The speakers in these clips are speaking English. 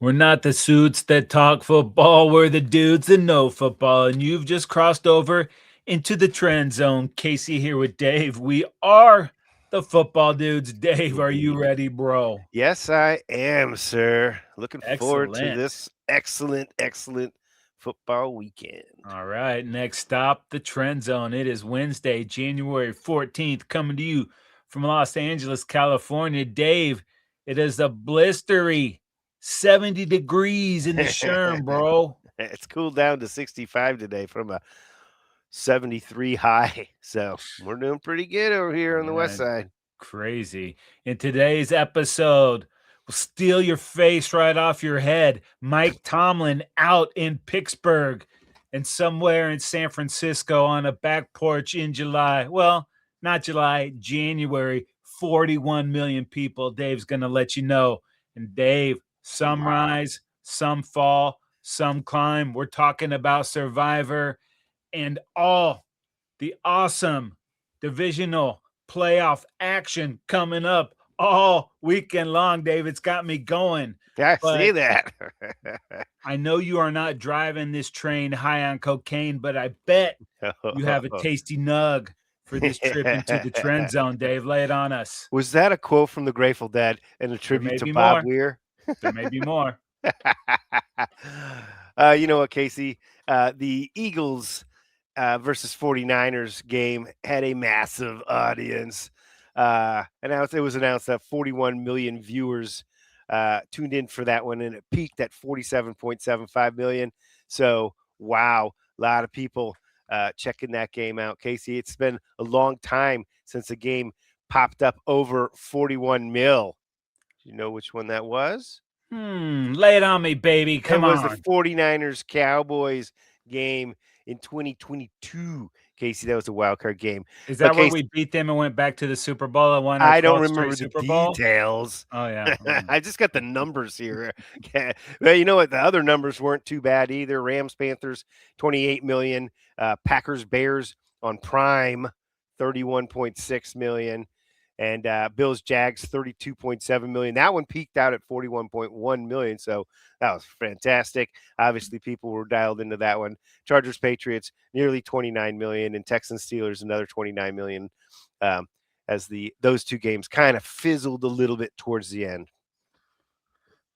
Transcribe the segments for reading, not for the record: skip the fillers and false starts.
We're not the suits that talk football. We're the dudes that know football. And you've just crossed over into the trend zone. Casey here with Dave. We are the football dudes. Dave, are you ready, bro? Yes, I am, sir. Looking forward to Excellent. this excellent football weekend. All right. Next stop, the trend zone. It is Wednesday, January 14th, coming to you from Los Angeles, California. Dave, it is a blistery 70 degrees in the Sherm, bro. It's cooled down to 65 today from a 73 high. So we're doing pretty good over here on the west Yeah, side. crazy. In today's episode, we'll steal your face right off your head. Mike Tomlin out in Pittsburgh and somewhere in San Francisco on a back porch in July. Well, not July, January. 41 million people. Dave's going to let you know. And Dave, some rise, some fall, some climb. We're talking about Survivor and all the awesome divisional playoff action coming up all weekend long, Dave. It's got me going. I see But that. I know you are not driving this train high on cocaine, but I bet you have a tasty nug for this trip into the trend zone, Dave. Lay it on us. Was that a quote from the Grateful Dead and a There tribute may to be Bob more. Weir? There may be more. You know what, Casey? The Eagles versus 49ers game had a massive audience. It was announced that 41 million viewers tuned in for that one, and it peaked at 47.75 million. So, wow, a lot of people checking that game out. Casey, it's been a long time since a game popped up over 41 mil. Do you know which one that was? Lay it on me, baby. It Come was the on. 49ers Cowboys game in 2022. Casey, that was a wild card game. Is But that where Casey, we beat them and went back to the Super Bowl and won our I don't 12th straight remember the Super Bowl? details. Oh, yeah. I just got the numbers here. Well, you know what? The other numbers weren't too bad either. Rams, Panthers, 28 million. Packers, Bears on Prime, 31.6 million. And Bills, Jags, 32.7 million. That one peaked out at 41.1 million. So that was fantastic. Obviously, people were dialed into that one. Chargers, Patriots, nearly 29 million. And Texans, Steelers, another 29 million. As those two games kind of fizzled a little bit towards the end.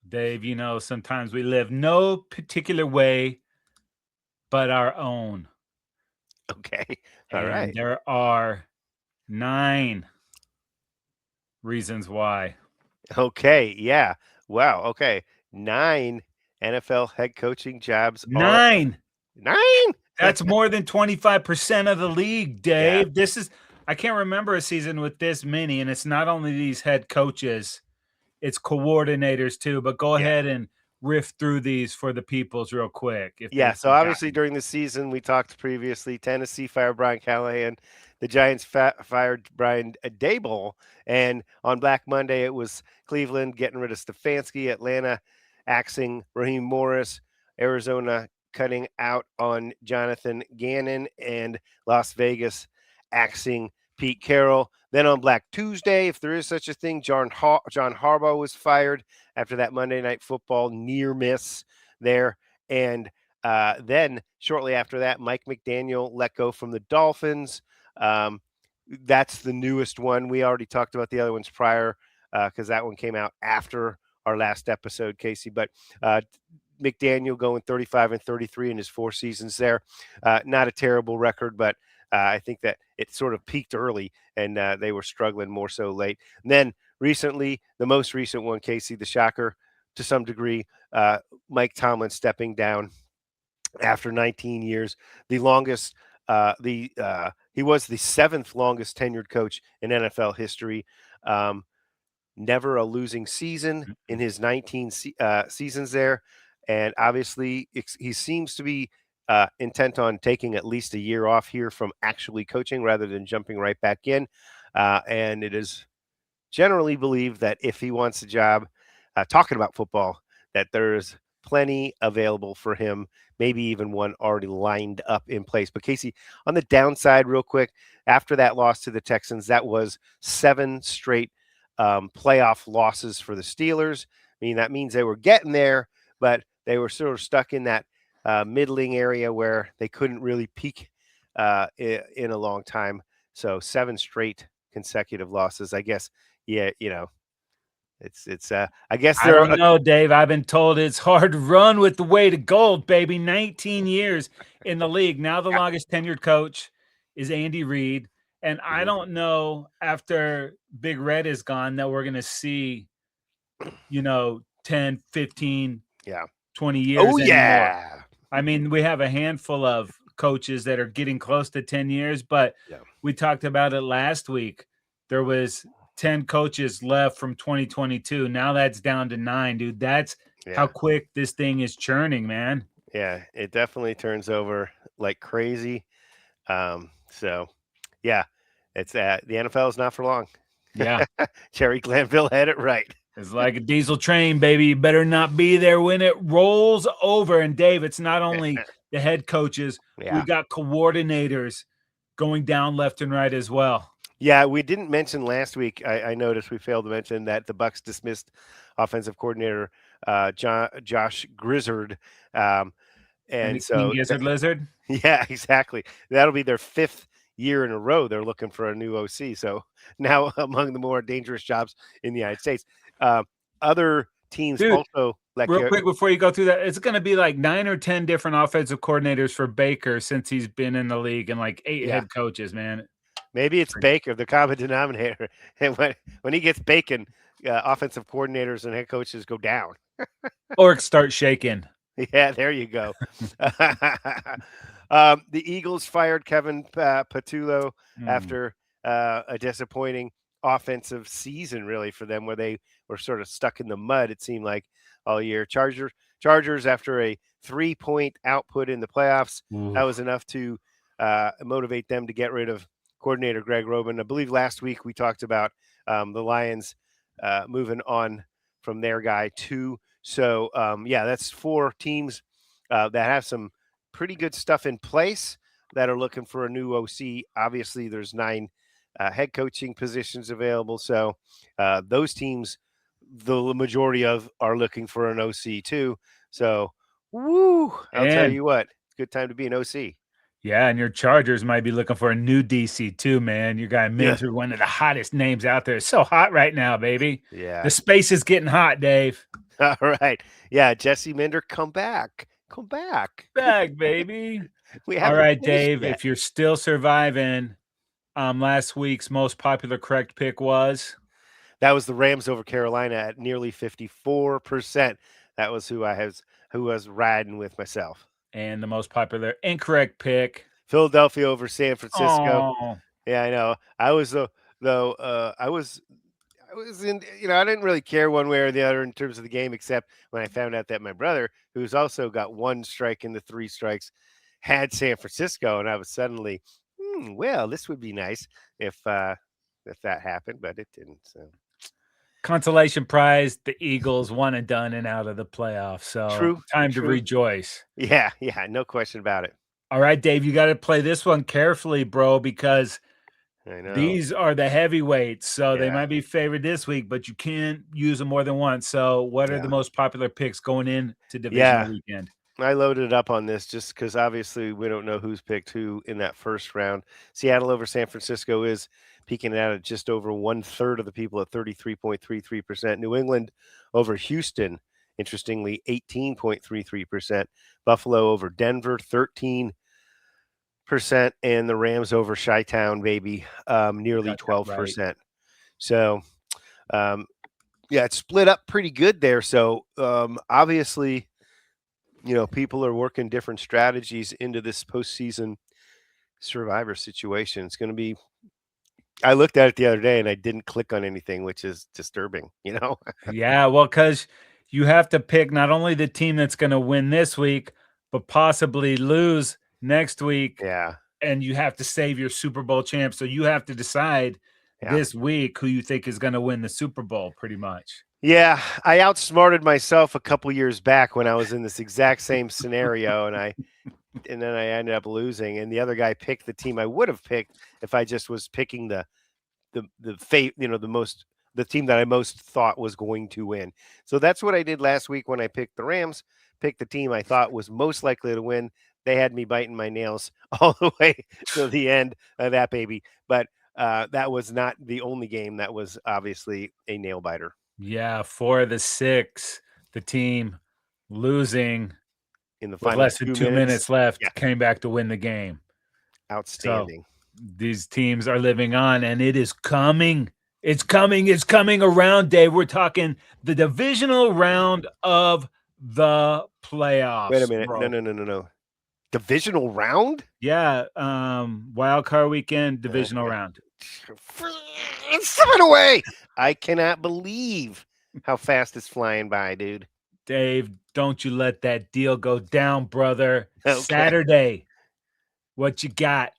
Dave, sometimes we live no particular way but our own. Okay. All And right. there are 9 reasons why. Okay. Yeah. Wow. Okay. 9 NFL head coaching jobs are 9. 9. That's more than 25% of the league, Yeah. Dave. I can't remember a season with this many, and it's not only these head coaches, it's coordinators too. But go Yeah. ahead and riff through these for the peoples real quick if Yeah. they've So obviously forgotten. during the season, we talked previously, Tennessee fired Brian Callahan. The Giants fired Brian Daboll. And on Black Monday, it was Cleveland getting rid of Stefanski, Atlanta axing Raheem Morris, Arizona cutting out on Jonathan Gannon, and Las Vegas axing Pete Carroll. Then on Black Tuesday, if there is such a thing, John Harbaugh was fired after that Monday Night Football near miss there. And then shortly after that, Mike McDaniel let go from the Dolphins. That's the newest one. We already talked about the other ones prior because that one came out after our last episode, Casey. But McDaniel going 35-33 in his 4 seasons there. Not a terrible record, but I think that it sort of peaked early and they were struggling more so late. And then recently, the most recent one, Casey, the shocker to some degree, Mike Tomlin stepping down after 19 years, the longest. He was the 7th longest tenured coach in NFL history. Never a losing season in his 19 seasons there, and obviously he seems to be intent on taking at least a year off here from actually coaching rather than jumping right back in. And it is generally believed that if he wants a job talking about football, that there's plenty available for him, maybe even one already lined up in place. But Casey, on the downside, real quick, after that loss to the Texans, that was 7 straight playoff losses for the Steelers. I mean, that means they were getting there, but they were sort of stuck in that middling area where they couldn't really peak in a long time. So 7 straight consecutive losses. I guess, yeah, it's I guess I they're don't know, Dave. I've been told it's hard to run with the weight of gold, baby. 19 years in the league. Now the yeah. longest tenured coach is Andy Reid. And I Mhm. don't know after Big Red is gone that we're going to see, 10, 15, Yeah. 20 Oh years anymore. yeah. I mean, we have a handful of coaches that are getting close to 10 years, but Yeah. we talked about it last week. There was 10 coaches left from 2022. Now that's down to 9, dude. That's how Yeah. quick this thing is churning, man. Yeah. It definitely turns over like crazy. So yeah, it's the NFL is not for long. Yeah. Jerry Glanville had it right. It's like a diesel train, baby. You better not be there when it rolls over. And Dave, it's not only the head coaches, we Yeah. got coordinators going down left and right as well. Yeah, we didn't mention last week. I noticed we failed to mention that the Bucks dismissed offensive coordinator Josh Grizzard, um, And and the King so Gizzard Lizard. yeah, exactly. That'll be their 5th year in a row. They're looking for a new OC. So now among the more dangerous jobs in the United States, uh, other teams Dude, also like real quick before you go through that, it's going to be like 9 or 10 different offensive coordinators for Baker since he's been in the league and like 8 yeah. head coaches, man. Maybe it's Baker, the common denominator. And when he gets bacon, offensive coordinators and head coaches go down. Or start shaking. Yeah, there you go. The Eagles fired Kevin Patullo Mm. after a disappointing offensive season, really, for them, where they were sort of stuck in the mud, it seemed like, all year. Chargers after a 3-point output in the playoffs, that was Oof. enough to motivate them to get rid of coordinator Greg Roman. I believe last week we talked about the Lions moving on from their guy too. So yeah, that's 4 teams that have some pretty good stuff in place that are looking for a new OC. Obviously, there's 9 head coaching positions available. So those teams, the majority of, are looking for an OC too. So, woo! I'll tell And you what, it's a good time to be an OC. yeah, and your Chargers might be looking for a new DC too, man. You got Yeah, Minter, one of the hottest names out there. It's so hot right now, baby. The yeah. space is getting hot, Dave. All right, yeah. Jesse Minder, come back, come back. Back, baby. We All haven't right, finished Dave. yet. If you're still surviving, last week's most popular correct pick was, That was the Rams over Carolina at nearly 54%. That was who was riding with myself. and the most popular incorrect pick. Philadelphia over San Francisco. Oh, Yeah, I know. I was though I was in, I didn't really care one way or the other in terms of the game, except when I found out that my brother, who's also got 1 strike in the 3 strikes, had San Francisco, and I was suddenly, well, this would be nice if that happened, but it didn't. So consolation prize. The Eagles one and done and out of the playoffs. So true, time to true. rejoice. Yeah, yeah, no question about it. All right, Dave, you got to play this one carefully, bro, because I know. these are the heavyweights. So they Yeah, might be favored this week, but you can't use them more than once. So, what are the yeah, most popular picks going into divisional yeah. weekend? I loaded up on this just because obviously we don't know who's picked who in that first round. Seattle over San Francisco is peaking out at just over 1/3 of the people at 33.33%. New England over Houston, interestingly, 18.33%. Buffalo over Denver, 13%. And the Rams over Chi-Town, baby, nearly Got that right. 12%. So, um, yeah, it's split up pretty good there. So, obviously, people are working different strategies into this postseason survivor situation. It's going to be. I looked at it the other day and I didn't click on anything, which is disturbing. Yeah, well, because you have to pick not only the team that's going to win this week, but possibly lose next week. Yeah, And you have to save your Super Bowl champ. So you have to decide yeah, this week who you think is going to win the Super Bowl, pretty much. yeah. I outsmarted myself a couple years back when I was in this exact same scenario, and then I ended up losing. And the other guy picked the team I would have picked if I just was picking the fate, the most the team that I most thought was going to win. So that's what I did last week when I picked the Rams, picked the team I thought was most likely to win. They had me biting my nails all the way to the end of that baby. But that was not the only game. That was obviously a nail biter. Yeah, 4 of the 6, the team losing In the with final less than 2 2 minutes. minutes left Yeah, came back to win the game. So outstanding. these teams are living on, and it is coming. It's coming around, Dave. We're talking the divisional round of the Wait a playoffs, minute. bro. No. Divisional round? Yeah, wild card weekend, divisional Okay. round. It's 7 away. I cannot believe how fast it's flying by, dude. Dave, don't you let that deal go down, brother. Okay. Saturday, what you got?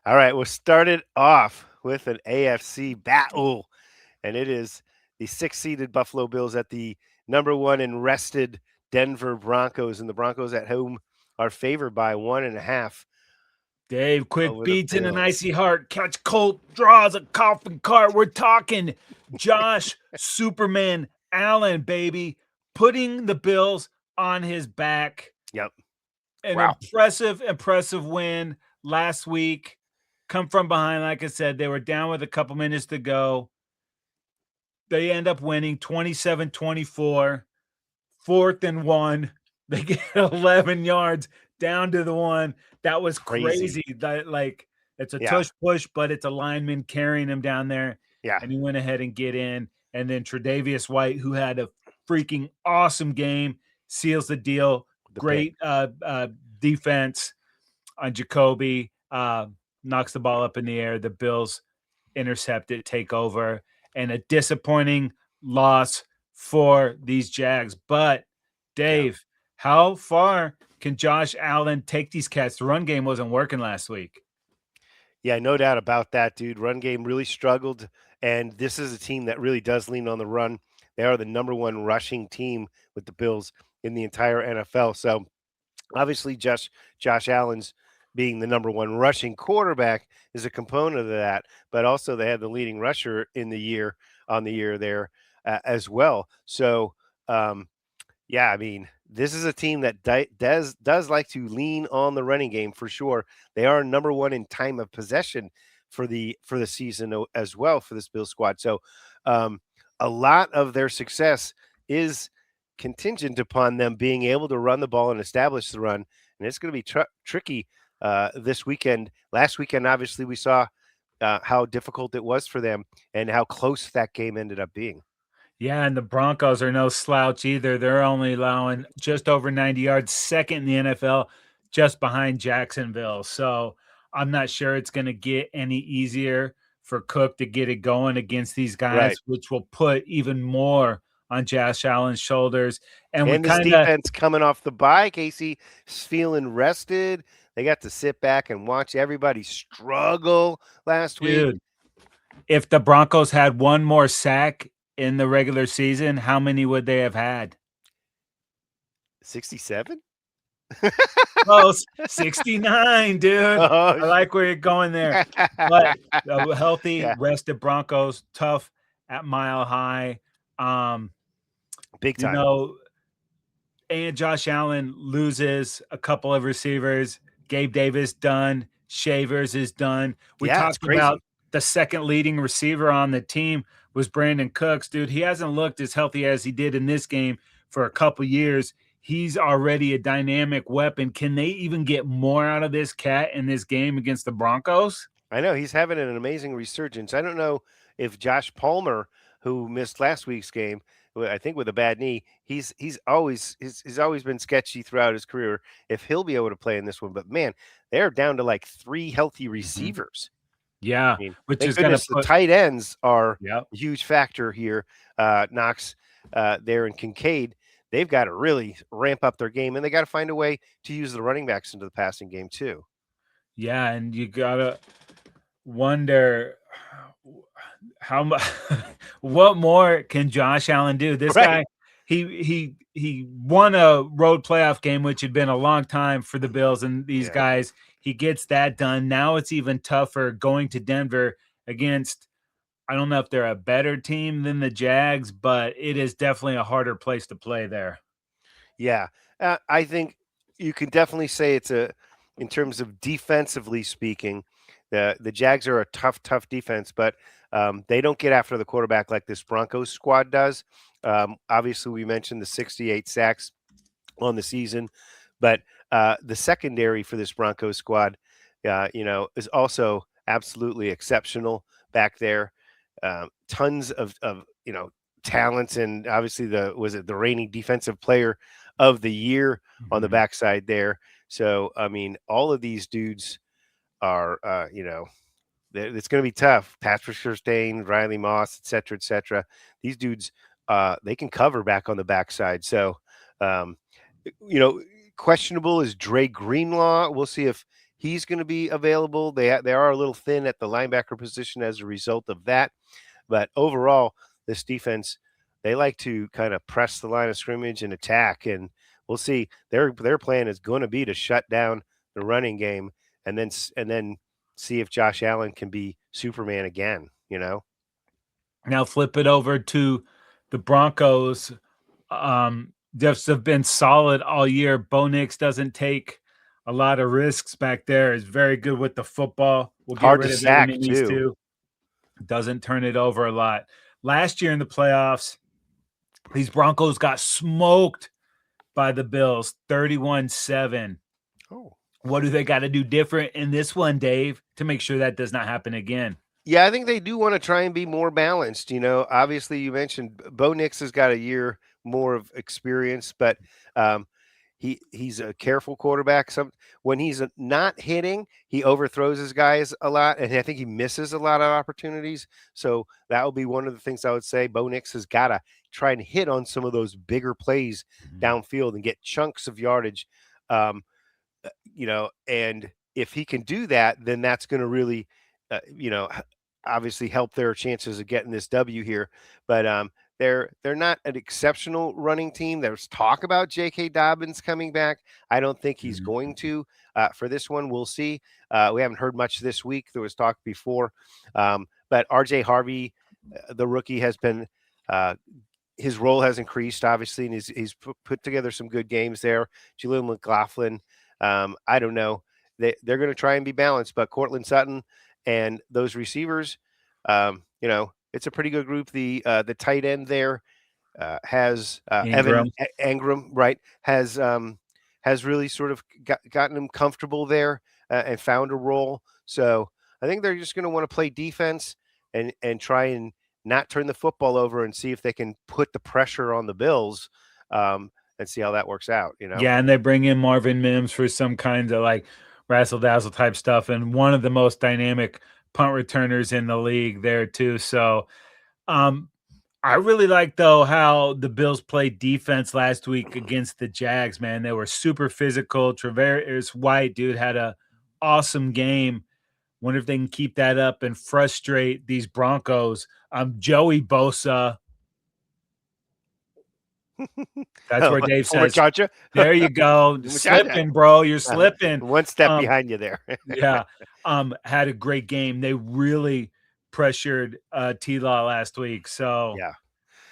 All right. We'll start it off with an AFC battle, and it is the 6th-seeded Buffalo Bills at the #1 and rested Denver Broncos, and the Broncos at home are favored by 1.5 Dave, quick over the beats in an Bills. icy heart. Catch Colt, draws a coffin cart. We're talking Josh Superman Allen, baby, putting the Bills on his back. Yep. An Wow. impressive win last week. Come from behind, like I said, they were down with a couple minutes to go. They end up winning 27-24, 4th and 1. They get 11 yards down to the 1. That was Crazy. crazy. That, like, it's a Yeah. tush push, but it's a lineman carrying him down there, Yeah. and he went ahead and get in. And then Tre'Davious White, who had a freaking awesome game, seals the deal. The pick. Great defense on Jacoby, knocks the ball up in the air. The Bills intercept it, take over, and a disappointing loss for these Jags. But Dave, how far can Josh Allen take these cats? The run game wasn't working last week. Yeah, no doubt about that, dude. Run game really struggled, and this is a team that really does lean on the run. They are the #1 rushing team with the Bills in the entire NFL. So obviously, Josh Allen's being the #1 rushing quarterback is a component of that, but also they have the leading rusher in the year on the year there as well. So yeah, I mean, this is a team that does like to lean on the running game for sure. They are #1 in time of possession for the season as well for this Bills squad. So, a lot of their success is contingent upon them being able to run the ball and establish the run, and it's going to be tricky this weekend. Last weekend, obviously, we saw how difficult it was for them and how close that game ended up being. Yeah, and the Broncos are no slouch either. They're only allowing just over 90 yards, second in the NFL, just behind Jacksonville. So I'm not sure it's going to get any easier for Cook to get it going against these Right. guys, which will put even more on Josh Allen's shoulders. And we And this kind of, defense coming off the bye, Casey is feeling rested. They got to sit back and watch everybody struggle last week. dude, if the Broncos had one more sack in the regular season, how many would they have had? 67? Close. 69, dude. Oh, I like where you're going there. But a healthy, yeah, rested Broncos, tough at Mile High. Um, big you time. know, and Josh Allen loses a couple of receivers. Gabe Davis done. Shavers is done. We Yeah, it's talked about crazy. the second leading receiver on the team was Brandon Cooks. Dude, he hasn't looked as healthy as he did in this game for a couple years. He's already a dynamic weapon. Can they even get more out of this cat in this game against the Broncos? I know he's having an amazing resurgence. I don't know if Josh Palmer, who missed last week's game, I think with a bad knee, he's always been sketchy throughout his career. If he'll be able to play in this one, but man, they're down to like 3 healthy Mhm. receivers. Yeah, I mean, which thank is going to goodness the put, tight ends are yeah. a huge factor here. Knox there and Kincaid, they've got to really ramp up their game, and they got to find a way to use the running backs into the passing game too. Yeah, and you gotta wonder how much what more can Josh Allen do? This Right. guy, he won a road playoff game, which had been a long time for the Bills and these Yeah. guys. He gets that done. Now it's even tougher going to Denver against I don't know if they're a better team than the Jags, but it is definitely a harder place to play there. Yeah, I think you can definitely say in terms of defensively speaking, the Jags are a tough defense, but they don't get after the quarterback like this Broncos squad does. Obviously, we mentioned the 68 sacks on the season, but the secondary for this Broncos squad, is also absolutely exceptional back there. Tons of talents, and obviously the reigning defensive player of the year on the Mhm. backside there. So I mean, all of these dudes are it's going to be tough. Patrick Surtain, Riley Moss, et cetera, et cetera. These dudes, they can cover back on the backside. So, um, you know, questionable is Dre Greenlaw. We'll see if he's going to be available. They are a little thin at the linebacker position as a result of that. But overall, this defense, they like to kind of press the line of scrimmage and attack. And we'll see. Their plan is going to be to shut down the running game and then see if Josh Allen can be Superman again. Now flip it over to the Broncos. Just have been solid all year. Bo Nix doesn't take a lot of risks back there. Is very good with the football. Will get Hard to rid of it when he sack needs too. to. Doesn't turn it over a lot. Last year in the playoffs, these Broncos got smoked by the Bills, 31-7. Oh. What do they got to do different in this one, Dave, to make sure that does not happen again? Yeah, I think they do want to try and be more balanced. Obviously, you mentioned Bo Nix has got a year more of experience, but um, he's a careful quarterback. When he's not hitting, he overthrows his guys a lot, and I think he misses a lot of opportunities. So that will be one of the things I would say. Bo Nix has got to try and hit on some of those bigger plays downfield and get chunks of yardage. And if he can do that, then that's going to really, obviously help their chances of getting this W here. But they're not an exceptional running team. There's talk about J.K. Dobbins coming back. I don't think he's going to. For this one, we'll see. We haven't heard much this week. There was talk before, but R.J. Harvey, the rookie, has been. His role has increased, obviously, and he's put together some good games there. Julian McLaughlin, I don't know. They're going to try and be balanced, but Cortland Sutton and those receivers, it's a pretty good group. The tight end there has Evan Ingram. Engram, right? Has really sort of gotten him comfortable there and found a role. So I think they're just going to want to play defense and try and not turn the football over and see if they can put the pressure on the Bills. And see how that works out. Yeah, and they bring in Marvin Mims for some kind of like razzle dazzle type stuff, and one of the most dynamic punt returners in the league there too. So, I really like though how the Bills played defense last week against the Jags. Man, they were super physical. Tre'Davious White, dude, had a awesome game. Wonder if they can keep that up and frustrate these Broncos. Joey Bosa. That's where Dave Over says, Charger. there you go. Slipping, bro. You're slipping. One step Um, behind you there. yeah. Had a great game. They really pressured T-Law last week. So Yeah.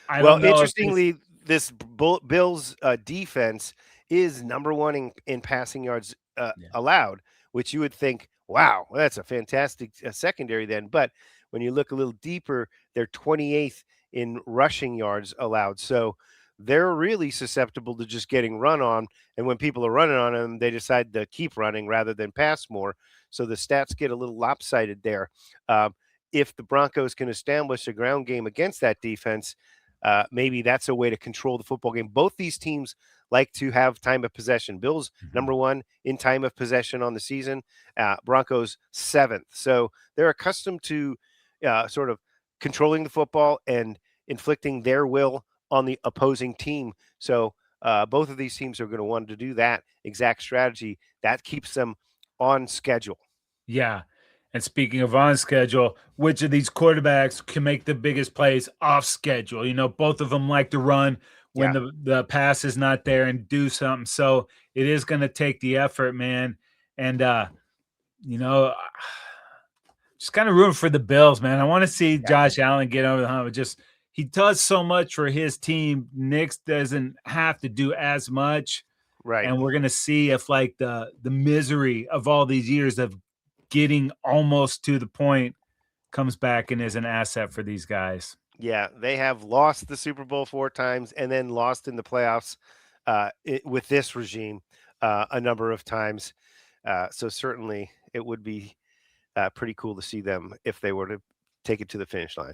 I Well, don't know if this interestingly, this Bills defense is number one in passing yards yeah. allowed, which you would think, wow, well, that's a fantastic secondary then. But when you look a little deeper, they're 28th in rushing yards allowed. So they're really susceptible to just getting run on. And when people are running on them, they decide to keep running rather than pass more. So the stats get a little lopsided there. If the Broncos can establish a ground game against that defense, maybe that's a way to control the football game. Both these teams like to have time of possession. Bills number one in time of possession on the season. Broncos seventh. So they're accustomed to sort of controlling the football and inflicting their will on the opposing team. So both of these teams are going to want to do that exact strategy. That keeps them on schedule. Yeah. And speaking of on schedule, which of these quarterbacks can make the biggest plays off schedule? Both of them like to run when Yeah. the pass is not there and do something. So it is going to take the effort, man. And, you know, Just kind of rooting for the Bills, man. I want to see Yeah. Josh Allen get over the hump. Just he does so much for his team. Nick doesn't have to do as much, Right. and we're gonna see if like the misery of all these years of getting almost to the point comes back and is an asset for these guys. Yeah, they have lost the Super Bowl 4 times and then lost in the playoffs with this regime a number of times. So certainly it would be pretty cool to see them if they were to take it to the finish line.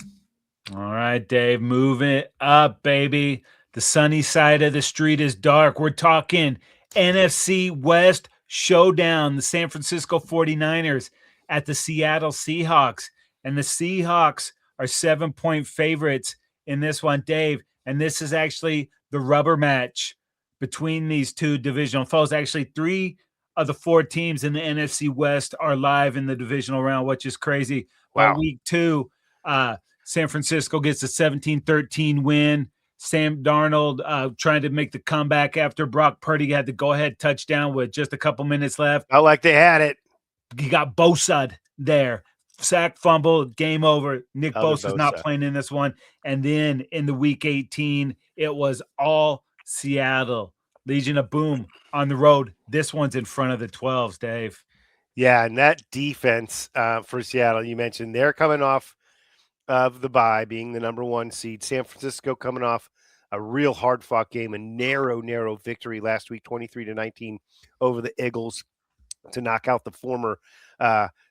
All right, Dave, move it up, baby. The sunny side of the street is dark. We're talking NFC West showdown. The San Francisco 49ers at the Seattle Seahawks. And the Seahawks are 7-point favorites in this one, Dave. And this is actually the rubber match between these two divisional foes. Actually, 3 of the 4 teams in the NFC West are live in the divisional round, which is crazy. But Wow. week 2, San Francisco gets a 17-13 win. Sam Darnold trying to make the comeback after Brock Purdy had the go-ahead touchdown with just a couple minutes left. Felt like they had it. You got Bosa there. Sack, fumble, game over. Nick Bosa's not playing in this one. And then in the week 18, it was all Seattle. Legion of Boom on the road. This one's in front of the 12s, Dave. Yeah, and that defense for Seattle, you mentioned, they're coming off of the bye, being the number 1 seed. San Francisco coming off a real hard-fought game, a narrow victory last week, 23-19 over the Eagles to knock out the former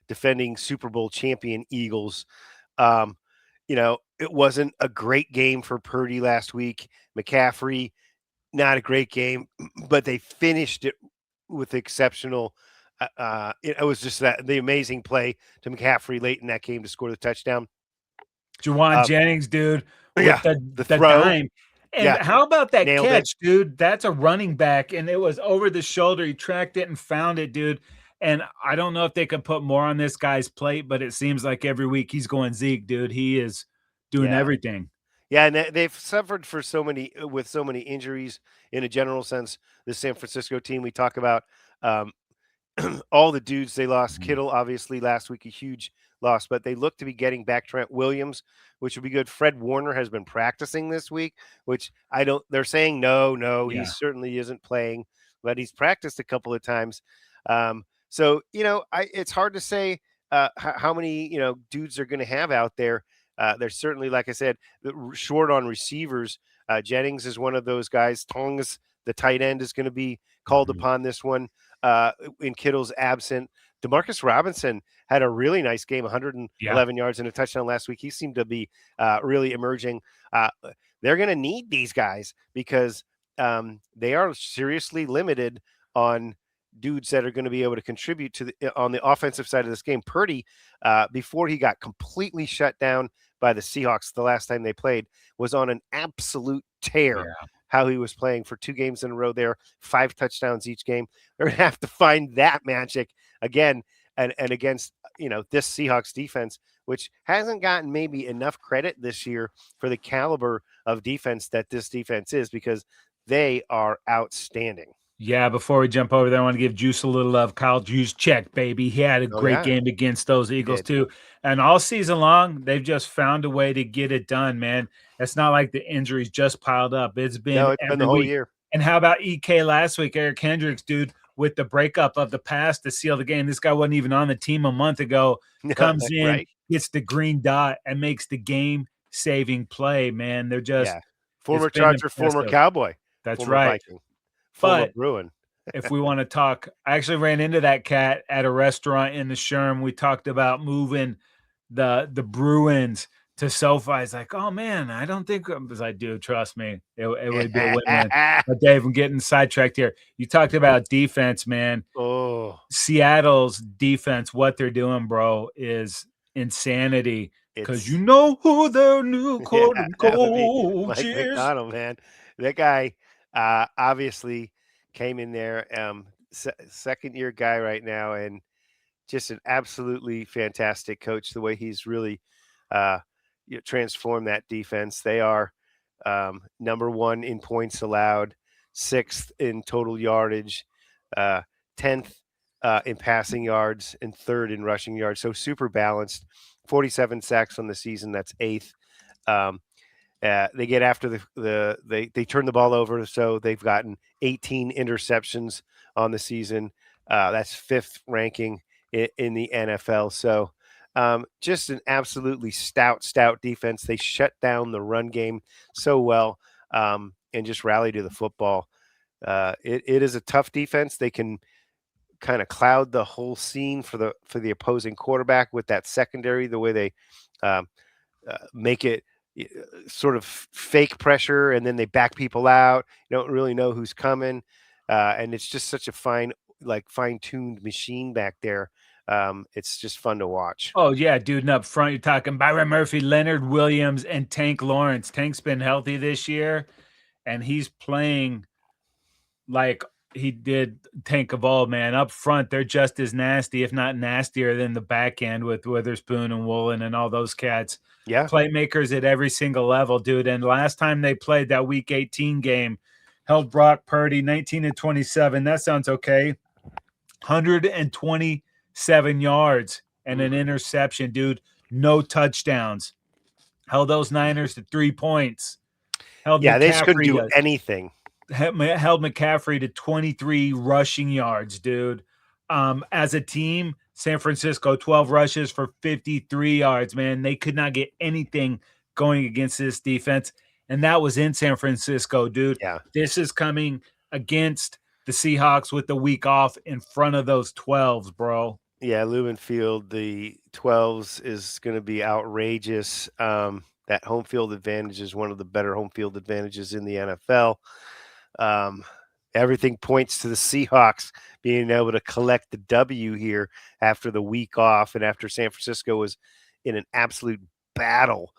defending Super Bowl champion Eagles. It wasn't a great game for Purdy last week. McCaffrey, not a great game, but they finished it with exceptional. It was just the amazing play to McCaffrey late in that game to score the touchdown. Juwan Jennings, dude, with the throw. dime. And how about that Nailed catch, dude? That's a running back, and it was over the shoulder. He tracked it and found it, dude. And I don't know if they could put more on this guy's plate, but it seems like every week he's going Zeke, dude. He is doing everything. Yeah, and they've suffered with so many injuries in a general sense. The San Francisco team, we talk about all the dudes they lost. Kittle, obviously, last week, a huge loss, but they look to be getting back Trent Williams, which would be good. Fred Warner has been practicing this week, which they're saying no, he certainly isn't playing, but he's practiced a couple of times. So, it's hard to say how many, dudes are going to have out there. They're certainly, like I said, short on receivers. Jennings is one of those guys. Tongas, the tight end, is going to be called upon this one in Kittle's absent. Demarcus Robinson had a really nice game, 111 yards and a touchdown last week. He seemed to be really emerging. They're going to need these guys because they are seriously limited on dudes that are going to be able to contribute on the offensive side of this game. Purdy, before he got completely shut down by the Seahawks the last time they played, was on an absolute tear. How he was playing for 2 games in a row there, 5 touchdowns each game. They're going to have to find that magic again and against, this Seahawks defense, which hasn't gotten maybe enough credit this year for the caliber of defense that this defense is, because they are outstanding. Yeah, before we jump over there, I want to give Juice a little love. Kyle Juszczyk, baby. He had a great game against those Eagles, too. And all season long, they've just found a way to get it done, man. It's not like the injuries just piled up. It's been the whole year. And how about EK last week, Eric Hendricks, dude, with the breakup of the pass to seal the game. This guy wasn't even on the team a month ago. Comes in, gets the green dot, and makes the game-saving play, man. They're just former Charger, former Cowboy. That's former right. Viking. But Bruin. if we want to talk, I actually ran into that cat at a restaurant in the Sherm. We talked about moving the Bruins to SoFi. It's like, oh man, I don't think because I do. Trust me, it would be a win-win. But Dave, I'm getting sidetracked here. You talked about defense, man. Oh, Seattle's defense, what they're doing, bro, is insanity. Because you know who their new coach Mike is. McDonald, man. That guy obviously came in there, second-year guy right now, and just an absolutely fantastic coach. The way he's really transformed that defense. They are number 1 in points allowed, 6th in total yardage, 10th in passing yards and third in rushing yards. So super balanced. 47 sacks on the season. That's eighth. Um, they get after they turn the ball over, so they've gotten 18 interceptions on the season. That's fifth ranking in the NFL. So just an absolutely stout defense. They shut down the run game so well and just rally to the football. It is a tough defense. They can kind of cloud the whole scene for the opposing quarterback with that secondary, the way they um, make it sort of fake pressure, and then they back people out. You don't really know who's coming, and it's just such a fine-tuned machine back there. It's just fun to watch. Oh yeah, dude. And up front, you're talking Byron Murphy, Leonard Williams, and Tank Lawrence. Tank's been healthy this year, and he's playing like he did Tank of old, man. Up front, they're just as nasty, if not nastier, than the back end with Witherspoon and Woolen and all those cats. Yeah, Playmakers at every single level, dude. And last time they played that Week 18 game, held Brock Purdy 19-27. That sounds okay. 127 yards and an interception, dude. No touchdowns. Held those Niners to 3 points. Held yeah, they just couldn't do McCaffrey anything. held McCaffrey to 23 rushing yards, dude. As a team, San Francisco 12 rushes for 53 yards, man. They could not get anything going against this defense, and that was in San Francisco, dude. Yeah, This is coming against the Seahawks with the week off in front of those 12s, bro. yeah, Lumen Field, the 12s is going to be outrageous. That home field advantage is one of the better home field advantages in the NFL. Um, Everything points to the Seahawks being able to collect the W here after the week off and after San Francisco was in an absolute battle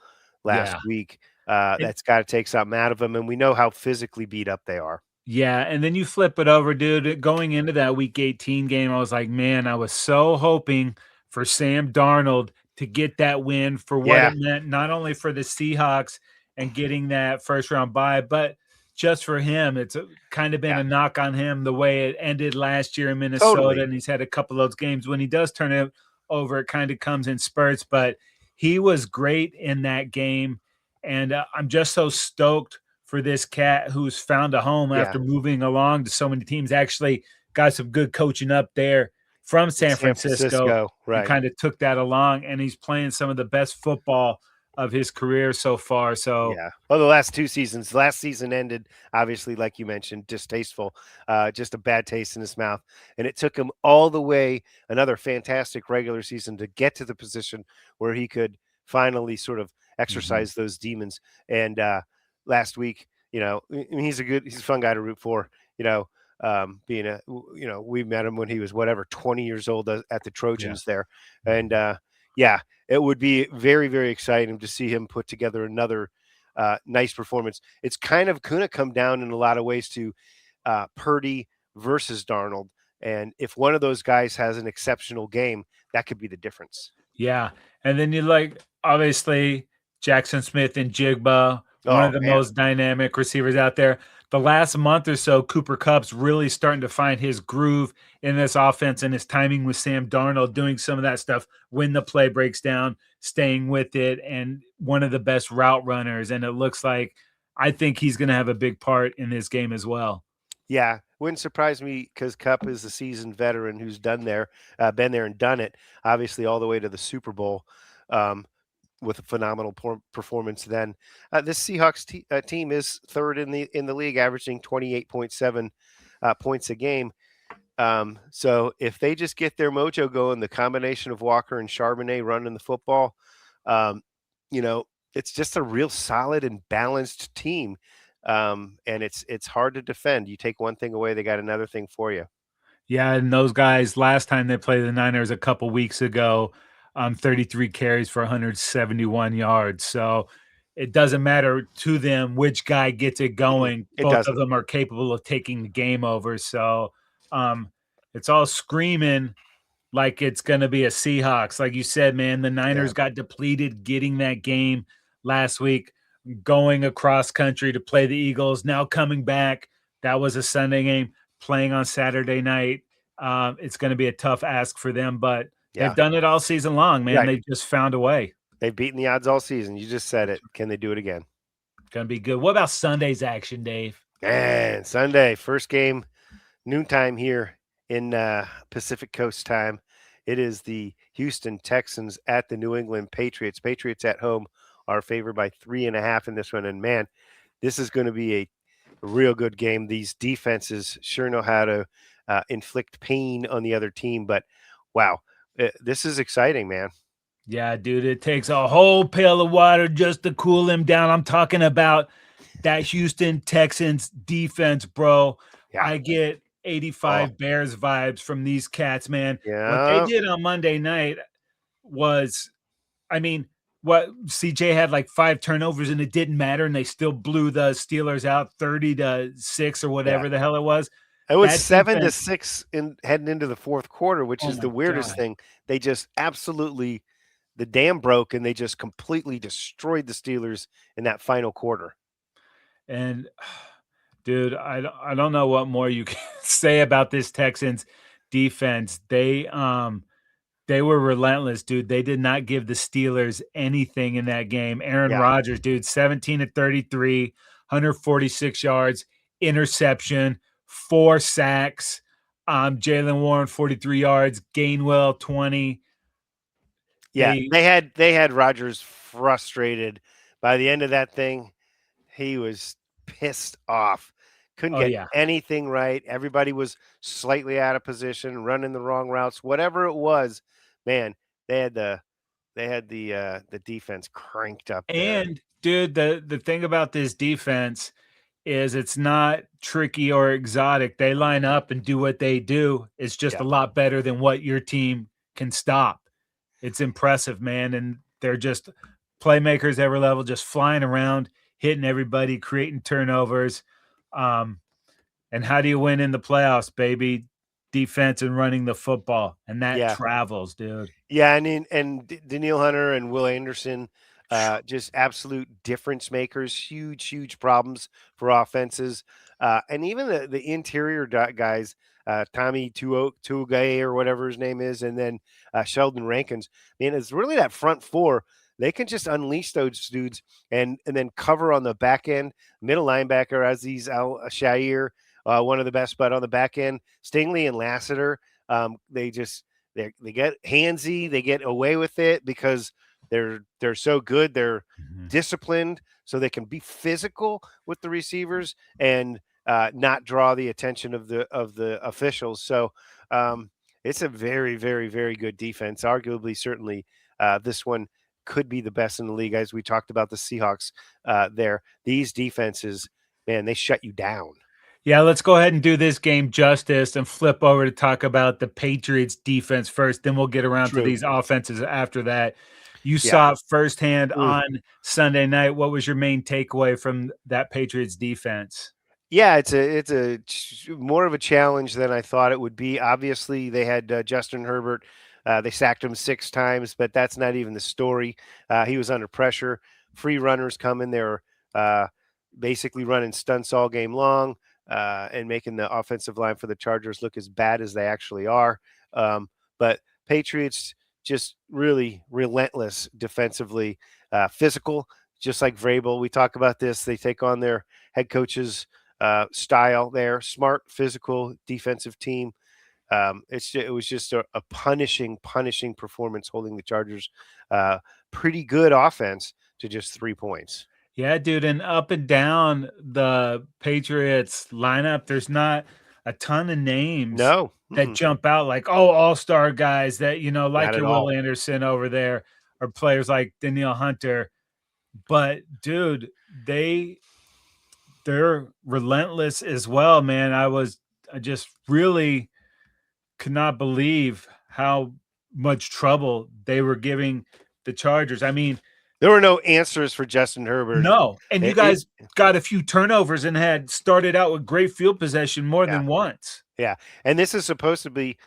last Yeah. week. That's got to take something out of them, and we know how physically beat up they are. Yeah, and then you flip it over, dude. Going into that Week 18 game, I was like, man, I was so hoping for Sam Darnold to get that win for what Yeah, it meant, not only for the Seahawks and getting that first round bye, but just for him. It's kind of been yeah, a knock on him the way it ended last year in Minnesota, totally. and he's had a couple of those games. When he does turn it over, it kind of comes in spurts, but he was great in that game, and I'm just so stoked for this cat who's found a home Yeah, after moving along to so many teams. Actually got some good coaching up there from in San San Francisco Francisco, and right? kind of took that along, and he's playing some of the best football of his career so far. So Yeah. Well, the last 2 seasons. Last season ended, obviously, like you mentioned, distasteful, just a bad taste in his mouth. And it took him all the way, another fantastic regular season to get to the position where he could finally sort of mhm. exercise those demons. And last week, I mean, he's a fun guy to root for, being we met him when he was whatever, 20 years old at the Yeah. Trojans there. And yeah, it would be very, very exciting to see him put together another nice performance. It's kind of going to come down in a lot of ways to Purdy versus Darnold. And if one of those guys has an exceptional game, that could be the difference. Yeah, and then you like obviously Jackson Smith and Jigba, one of Oh, the man. most dynamic receivers out there. The last month or so, Cooper Kupp's really starting to find his groove in this offense and his timing with Sam Darnold, doing some of that stuff when the play breaks down, staying with it, and one of the best route runners. And it looks like I think he's going to have a big part in this game as well. Yeah, wouldn't surprise me because Cup is a seasoned veteran who's been there and done it. Obviously, all the way to the Super Bowl um, with a phenomenal performance. Then this Seahawks team is third in the league, averaging 28.7 points a game. So if they just get their mojo going, the combination of Walker and Charbonnet running the football, um, you know, it's just a real solid and balanced team. And it's hard to defend. You take one thing away, they got another thing for you. Yeah, and those guys last time they played the Niners a couple weeks ago, 33 carries for 171 yards. So it doesn't matter to them which guy gets it Mm-mm, going. it Both of doesn't. them are capable of taking the game over. So um, it's all screaming like it's going to be a Seahawks. Like you said, man, the Yeah, Niners got depleted getting that game last week, going across country to play the Eagles, now coming back. That was a Sunday game, playing on Saturday night. it's going to be a tough ask for them, but they've Yeah. done it all season long, man. Right. They just found a way. They've beaten the odds all season. You just said it. Can they do it again? Going to be good. What about Sunday's action, Dave? And Sunday, first game, noontime here in Pacific Coast time. It is the Houston Texans at the New England Patriots. Patriots at home are favored by 3.5 in this one. And man, this is going to be a real good game. These defenses sure know how to inflict pain on the other team. But wow, this is exciting, man. Yeah, dude, it takes a whole pail of water just to cool him down. I'm talking about that Houston Texans defense, bro. Yeah. I get 85 Oh, Bears vibes from these cats, man. What they yeah. did on Monday night was, I mean, what CJ had like 5 turnovers and it didn't matter, and they still blew the Steelers out 30-6 or Yeah. whatever the hell it was. It was That defense, 7-6 in heading into the fourth quarter, which oh is the my weirdest God. thing. They just absolutely the dam broke and they just completely destroyed the Steelers in that final quarter. And dude, I don't know what more you can say about this Texans defense. They were relentless, dude. They did not give the Steelers anything in that game. Aaron Yeah. Rodgers, dude, 17-33, 146 yards, interception, 4 sacks. Jalen Warren, 43 yards, Gainwell, 20. Yeah. They They had Rodgers frustrated. By the end of that thing, he was pissed off. Couldn't Oh get yeah. anything right. Everybody was slightly out of position, running the wrong routes, whatever it was. Man, they had the defense cranked up there. And dude, the thing about this defense is it's not tricky or exotic. They line up and do what they do. It's just Yeah. a lot better than what your team can stop. It's impressive, man. And they're just playmakers every level, just flying around, hitting everybody, creating turnovers. Um, and how do you win in the playoffs, baby? Defense and running the football. And that Yeah. travels, dude. Yeah, and Daniil Hunter and Will Anderson, just absolute difference makers. Huge problems for offenses, and even the interior guys, Tommy Tuogay or whatever his name is, and then Sheldon Rankins. Man, it's really that front four. They can just unleash those dudes and then cover on the back end. Middle linebacker Aziz Al Shair, one of the best, but on the back end, Stingley and Lassiter. They get handsy, they get away with it because they're so good, they're Mhm. disciplined, so they can be physical with the receivers and not draw the attention of the officials. So it's a very good defense. Arguably, certainly, this one could be the best in the league. As we talked about the Seahawks, there, these defenses, man, they shut you down. Yeah, let's go ahead and do this game justice and flip over to talk about the Patriots defense first. Then we'll get around to True. these offenses after that. You Yeah. saw it firsthand Mm. on Sunday night. What was your main takeaway from that Patriots defense? Yeah, it's more of a challenge than I thought it would be. Obviously, they had Justin Herbert. They sacked him 6 times, but that's not even the story. He was under pressure. Free runners coming. They're basically running stunts all game long and making the offensive line for the Chargers look as bad as they actually are. But Patriots just really relentless defensively, physical, just like Vrabel. We talk about this. They take on their head coaches style there. Smart, physical, defensive team. It was just a punishing performance, holding the Chargers pretty good offense to just 3 points. Yeah, dude, and up and down the Patriots lineup, there's not a ton of names No, that jump out like, oh, all-star guys that, not like at your Will all. Anderson over there, or players like Danielle Hunter. But dude, they're relentless as well, man. I just really could not believe how much trouble they were giving the Chargers. I mean, There were no answers for Justin Herbert. no, and you It guys got a few turnovers and had started out with great field possession more yeah. than once. Yeah, and this is supposed to be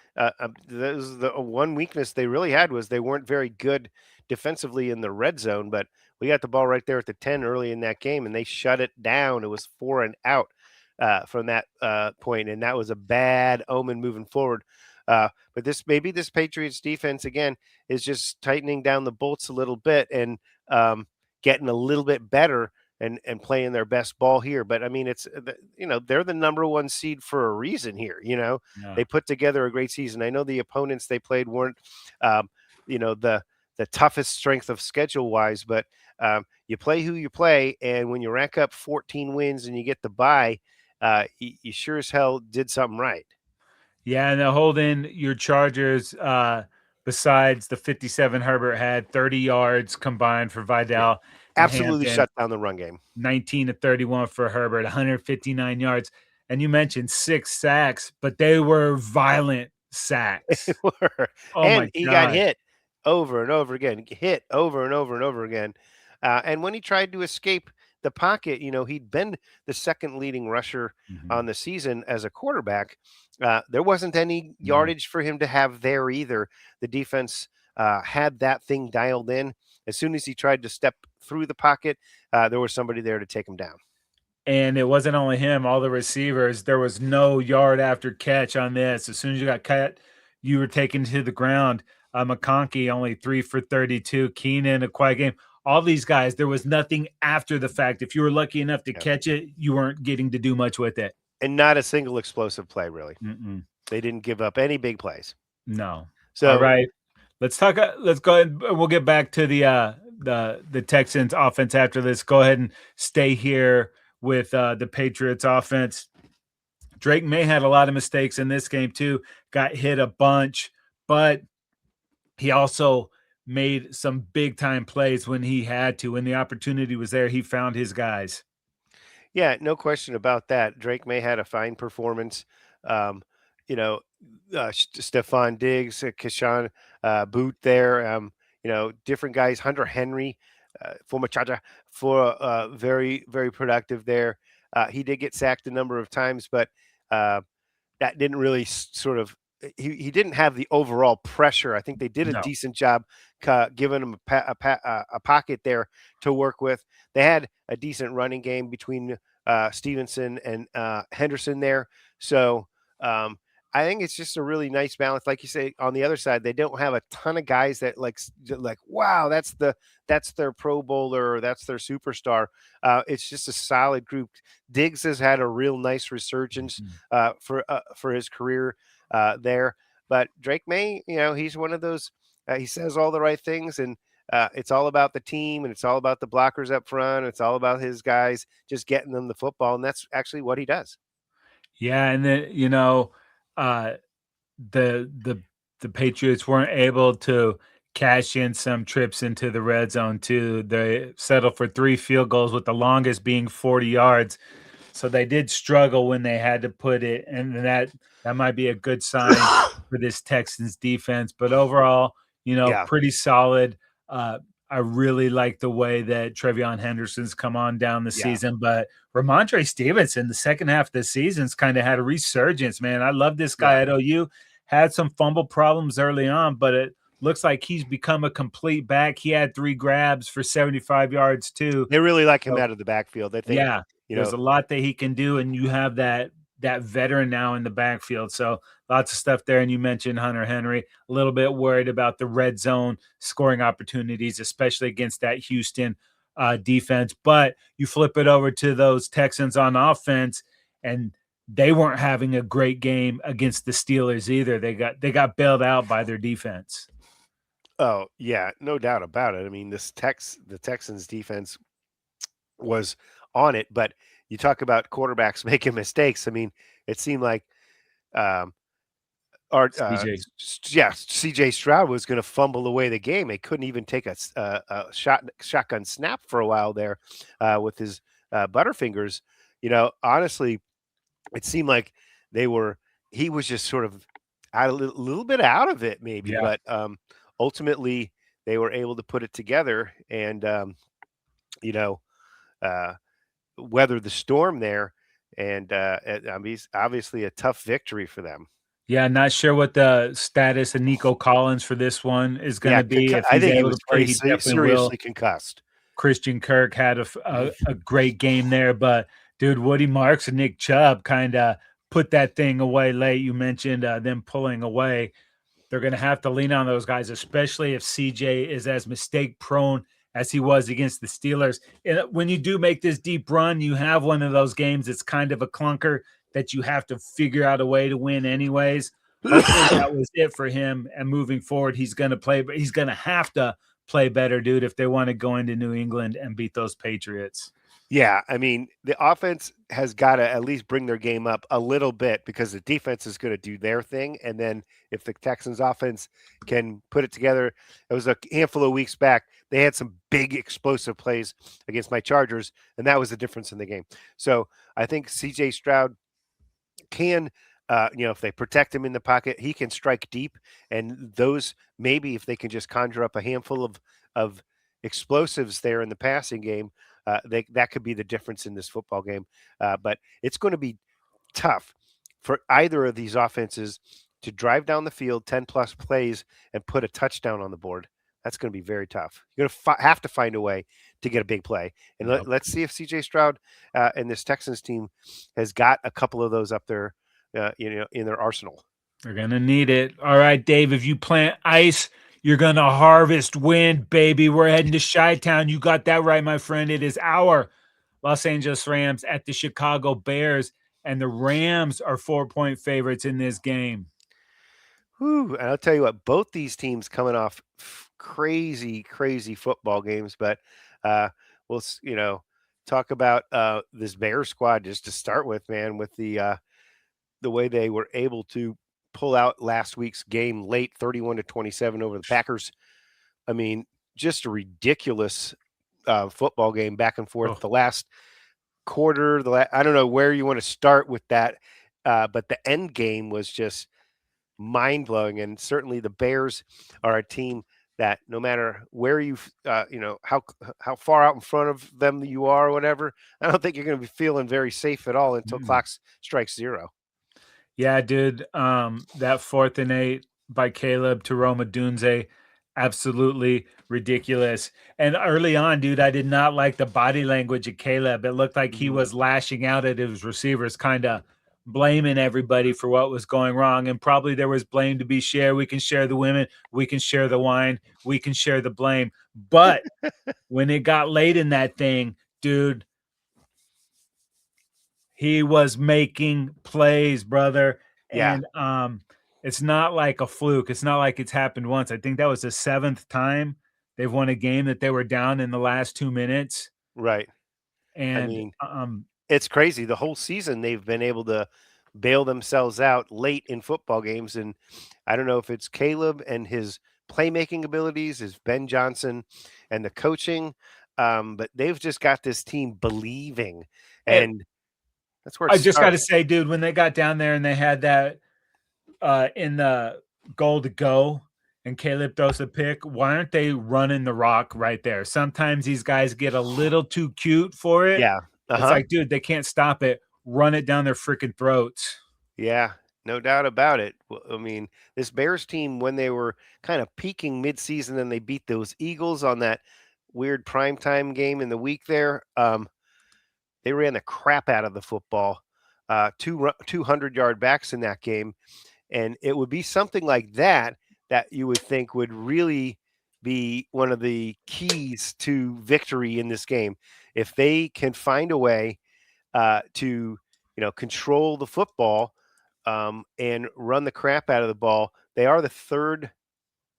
this is the one weakness they really had was they weren't very good defensively in the red zone. But we got the ball right there at the 10 early in that game, and they shut it down. It was 4 and out. from that point, and that was a bad omen moving forward. But this Patriots defense again is just tightening down the bolts a little bit and getting a little bit better and playing their best ball here. But I mean, they're the number one seed for a reason here. Yeah. They put together a great season. I know the opponents they played weren't, um, the toughest strength of schedule wise, but you play who you play, and when you rack up 14 wins and you get the bye, you sure as hell did something right. Yeah, and holding your Chargers, besides the 57 Herbert had, 30 yards combined for Yeah, Vidal and absolutely Hampton, shut down the run game. 19 to 31 for Herbert, 159 yards. And you mentioned 6 sacks, but they were violent They sacks. were, Oh and my he got gosh. hit over and over again, hit over and over and over again. And when he tried to escape the pocket, he'd been the second leading rusher Mhm. on the season as a quarterback. There wasn't any No. yardage for him to have there either. The defense had that thing dialed in. As soon as he tried to step through the pocket, there was somebody there to take him down. And it wasn't only him, all the receivers, there was no yard after catch on this. As soon as you got cut, you were taken to the ground. McConkey only 3 for 32. Keenan, a quiet game. All these guys, there was nothing after the fact. If you were lucky enough to Yeah. catch it, you weren't getting to do much with it. And not a single explosive play, really. Mm-mm. They didn't give up any big plays. No. All So right. Let's talk. Let's go ahead. We'll get back to the Texans offense after this. Go ahead and stay here with the Patriots offense. Drake May had a lot of mistakes in this game too. Got hit a bunch, but he also made some big time plays when he had to. When the opportunity was there, he found his guys. yeah, no question about that. Drake May had a fine performance. Um, you know, Stephon Diggs, Kashawn Boot there. Different guys. Hunter Henry, former Charger, for very very productive there. He did get sacked a number of times, but uh, that didn't really sort of he didn't have the overall pressure. I think they did a No, decent job giving him a pocket there to work with. They had a decent running game between Stevenson and Henderson there. So um, I think it's just a really nice balance. Like you say, on the other side, they don't have a ton of guys that like wow, that's their Pro Bowler or that's their superstar. It's just a solid group. Diggs has had a real nice resurgence mhm. for his career there. But Drake May, he's one of those. He says all the right things, and it's all about the team, and it's all about the blockers up front. It's all about his guys just getting them the football, and that's actually what he does. Yeah, and then uh, the the the Patriots weren't able to cash in some trips into the red zone too. They settled for 3 field goals with the longest being 40 yards. So they did struggle when they had to put it, and that might be a good sign for this Texans defense. But overall, Yeah, pretty solid. I really like the way that Trevion Henderson's come on down the yeah, season, but Ramondre Stevenson, the second half of the season's kind of had a resurgence, man. I love this yeah. guy at OU. Had some fumble problems early on, but it looks like he's become a complete back. He had 3 grabs for 75 yards too. They really like him So out of the backfield. They think, yeah, you there's know, a lot that he can do, and you have that veteran now in the backfield. So lots of stuff there. And you mentioned Hunter Henry, a little bit worried about the red zone scoring opportunities, especially against that Houston defense. But you flip it over to those Texans on offense, and they weren't having a great game against the Steelers either. They got bailed out by their defense. oh yeah, no doubt about it. I mean, the Texans defense was on it, but you talk about quarterbacks making mistakes. I mean, it seemed like um, Or CJ. yeah, CJ Stroud was going to fumble away the game. They couldn't even take a shotgun snap for a while there with his Butterfingers. Honestly, it seemed like they were. He was just sort of out a little bit out of it, maybe, Yeah. but ultimately they were able to put it together and you know uh, weather the storm there. And I mean, obviously a tough victory for them. Yeah, not sure what the status of Nico Collins for this one is Yeah, gonna be. If I he's think he able was to play, pretty he definitely will. seriously concussed. Christian Kirk had a great game there, but Dude, Woody Marks and Nick Chubb kind of put that thing away late. You mentioned them pulling away. They're going to have to lean on those guys, especially if CJ is as mistake prone as he was against the Steelers. And when you do make this deep run, you have one of those games that's kind of a clunker that you have to figure out a way to win anyways. Hopefully that was it for him. And moving forward, he's going to play, but he's going to have to play better, dude, if they want to go into New England and beat those Patriots. Yeah, I mean, the offense has got to at least bring their game up a little bit because the defense is going to do their thing. And then if the Texans offense can put it together, it was a handful of weeks back. They had some big explosive plays against my Chargers, and that was the difference in the game. So I think CJ Stroud can, if they protect him in the pocket, he can strike deep. And those, maybe if they can just conjure up a handful of explosives there in the passing game, that could be the difference in this football game. But it's going to be tough for either of these offenses to drive down the field 10 plus plays and put a touchdown on the board. That's going to be very tough. You're going to have to find a way to get a big play. And let's see if CJ Stroud and this Texans team has got a couple of those up there, in their arsenal. They're going to need it. All right, Dave, if you plant ice, you're going to harvest wind, baby. We're heading to Chi-Town. You got that right, my friend. It is our Los Angeles Rams at the Chicago Bears, and the Rams are 4-point favorites in this game. Whew, and I'll tell you what, both these teams coming off crazy, crazy football games, but we'll, talk about this Bears squad just to start with, man, with the way they were able to pull out last week's game late 31-27 over the Packers. I mean, just a ridiculous football game back and forth. The last quarter, I don't know where you want to start with that, but the end game was just mind-blowing. And certainly the Bears are a team that no matter where how far out in front of them you are or whatever, I don't think you're going to be feeling very safe at all until clock strikes zero. Yeah, dude. That 4th and 8 by Caleb to Roma Dunze, absolutely ridiculous. And early on, dude, I did not like the body language of Caleb. It looked like he was lashing out at his receivers, kind of blaming everybody for what was going wrong. And probably there was blame to be shared. We can share the women, we can share the wine, we can share the blame. But when it got late in that thing, dude, he was making plays, brother. Yeah. And it's not like a fluke. It's not like it's happened once. I think that was the 7th time they've won a game that they were down in the last 2 minutes. Right. And I mean, it's crazy. The whole season they've been able to bail themselves out late in football games. And I don't know if it's Caleb and his playmaking abilities, is Ben Johnson and the coaching, but they've just got this team believing. And that's where I just got to say, dude, when they got down there and they had that in the goal to go and Caleb throws a pick, why aren't they running the rock right there? Sometimes these guys get a little too cute for it. Yeah. It's like, dude, they can't stop it. Run it down their freaking throats. Yeah, no doubt about it. I mean, this Bears team, when they were kind of peaking midseason and they beat those Eagles on that weird primetime game in the week there, they ran the crap out of the football. 200-yard backs in that game. And it would be something like that you would think would really be one of the keys to victory in this game. If they can find a way to, control the football and run the crap out of the ball, they are the third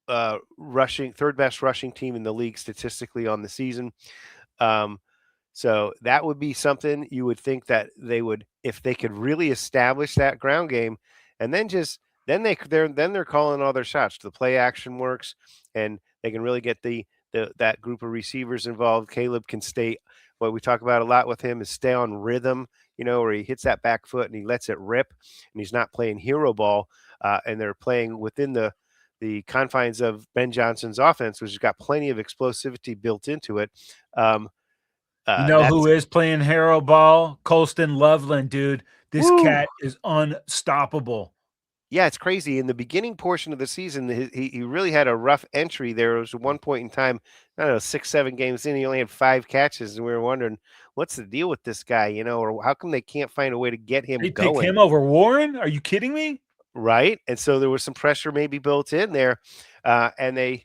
best rushing team in the league statistically on the season. So that would be something you would think that they would, if they could really establish that ground game, and then they're calling all their shots. The play action works, and they can really get that group of receivers involved. Caleb can stay. What we talk about a lot with him is stay on rhythm. Where he hits that back foot and he lets it rip, and he's not playing hero ball. And they're playing within the confines of Ben Johnson's offense, which has got plenty of explosivity built into it. Who is playing hero ball? Colston Loveland, dude. This cat is unstoppable. Yeah, it's crazy. In the beginning portion of the season, he really had a rough entry. There was one point in time, I don't know, 6, 7 games in, he only had 5 catches, and we were wondering, what's the deal with this guy, or how come they can't find a way to get him They picked going, him over Warren? Are you kidding me? right? And so there was some pressure maybe built in there, and they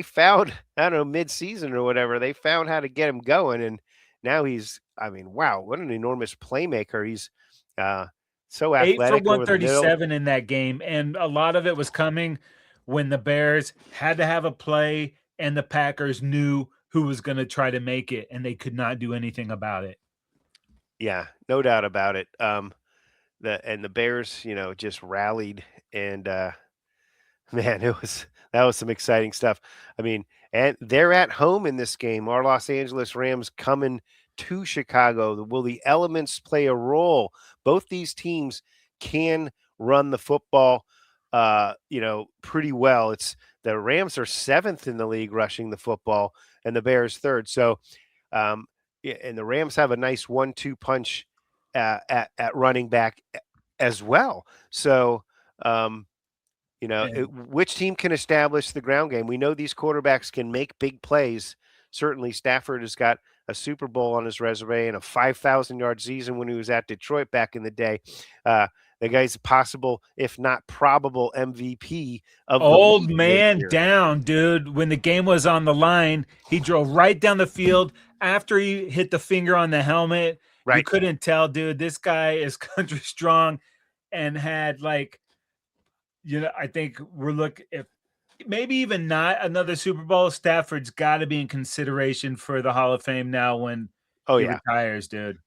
found, I don't know, mid-season or whatever, they found how to get him going, and now I mean, wow, what an enormous playmaker. He's uh, so 8 for athletic over the middle. 137 in that game, and a lot of it was coming when the Bears had to have a play and the Packers knew who was gonna try to make it, and they could not do anything about it. Yeah, no doubt about it. The Bears, just rallied, and man, that was some exciting stuff. I mean, and they're at home in this game. Our Los Angeles Rams coming to Chicago. Will the elements play a role? Both these teams can run the football, pretty well. It's the Rams are 7th in the league rushing the football, and the Bears 3rd. So, yeah, and the Rams have a nice 1-2 punch at running back as well. So, And which team can establish the ground game? We know these quarterbacks can make big plays. Certainly, Stafford has got a Super Bowl on his resume and a 5,000-yard season when he was at Detroit back in the day. The guy's a possible, if not probable, MVP of the old league this man year. down, dude. When the game was on the line, he drove right down the field after he hit the finger on the helmet. You Right. couldn't tell, dude. This guy is country strong and had I think we're looking if maybe even not another Super Bowl. Stafford's got to be in consideration for the Hall of Fame now when Oh, he yeah. retires, dude.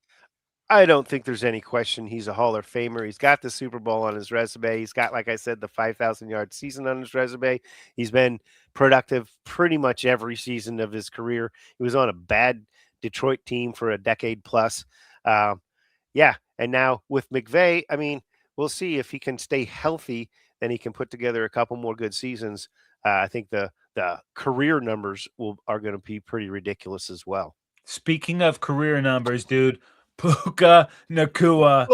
I don't think there's any question he's a Hall of Famer. He's got the Super Bowl on his resume. He's got, like I said, the 5,000-yard season on his resume. He's been productive pretty much every season of his career. He was on a bad Detroit team for a decade plus. Yeah, and now with McVay, I mean, we'll see if he can stay healthy. Then he can put together a couple more good seasons. I think the career numbers are going to be pretty ridiculous as well. Speaking of career numbers, dude, Puka Nakua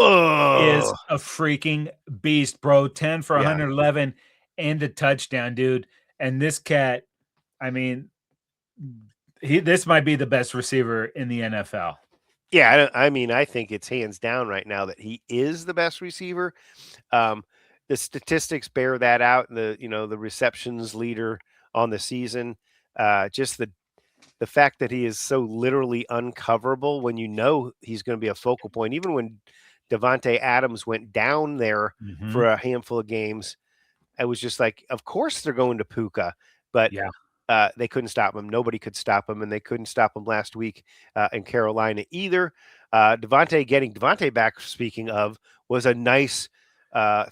is Oh, a freaking beast, bro. 10 for yeah. 111 and a touchdown, dude. And this cat, I mean, this might be the best receiver in the NFL. Yeah, I mean, I think it's hands down right now that he is the best receiver. Um, the statistics bear that out. The receptions leader on the season. Just the fact that he is so literally uncoverable when he's going to be a focal point. Even when Devontae Adams went down there Mhm. for a handful of games, I was just like, of course they're going to Puka, but Yeah. they couldn't stop him. Nobody could stop him, and they couldn't stop him last week in Carolina either. Getting Devontae back, speaking of, was a nice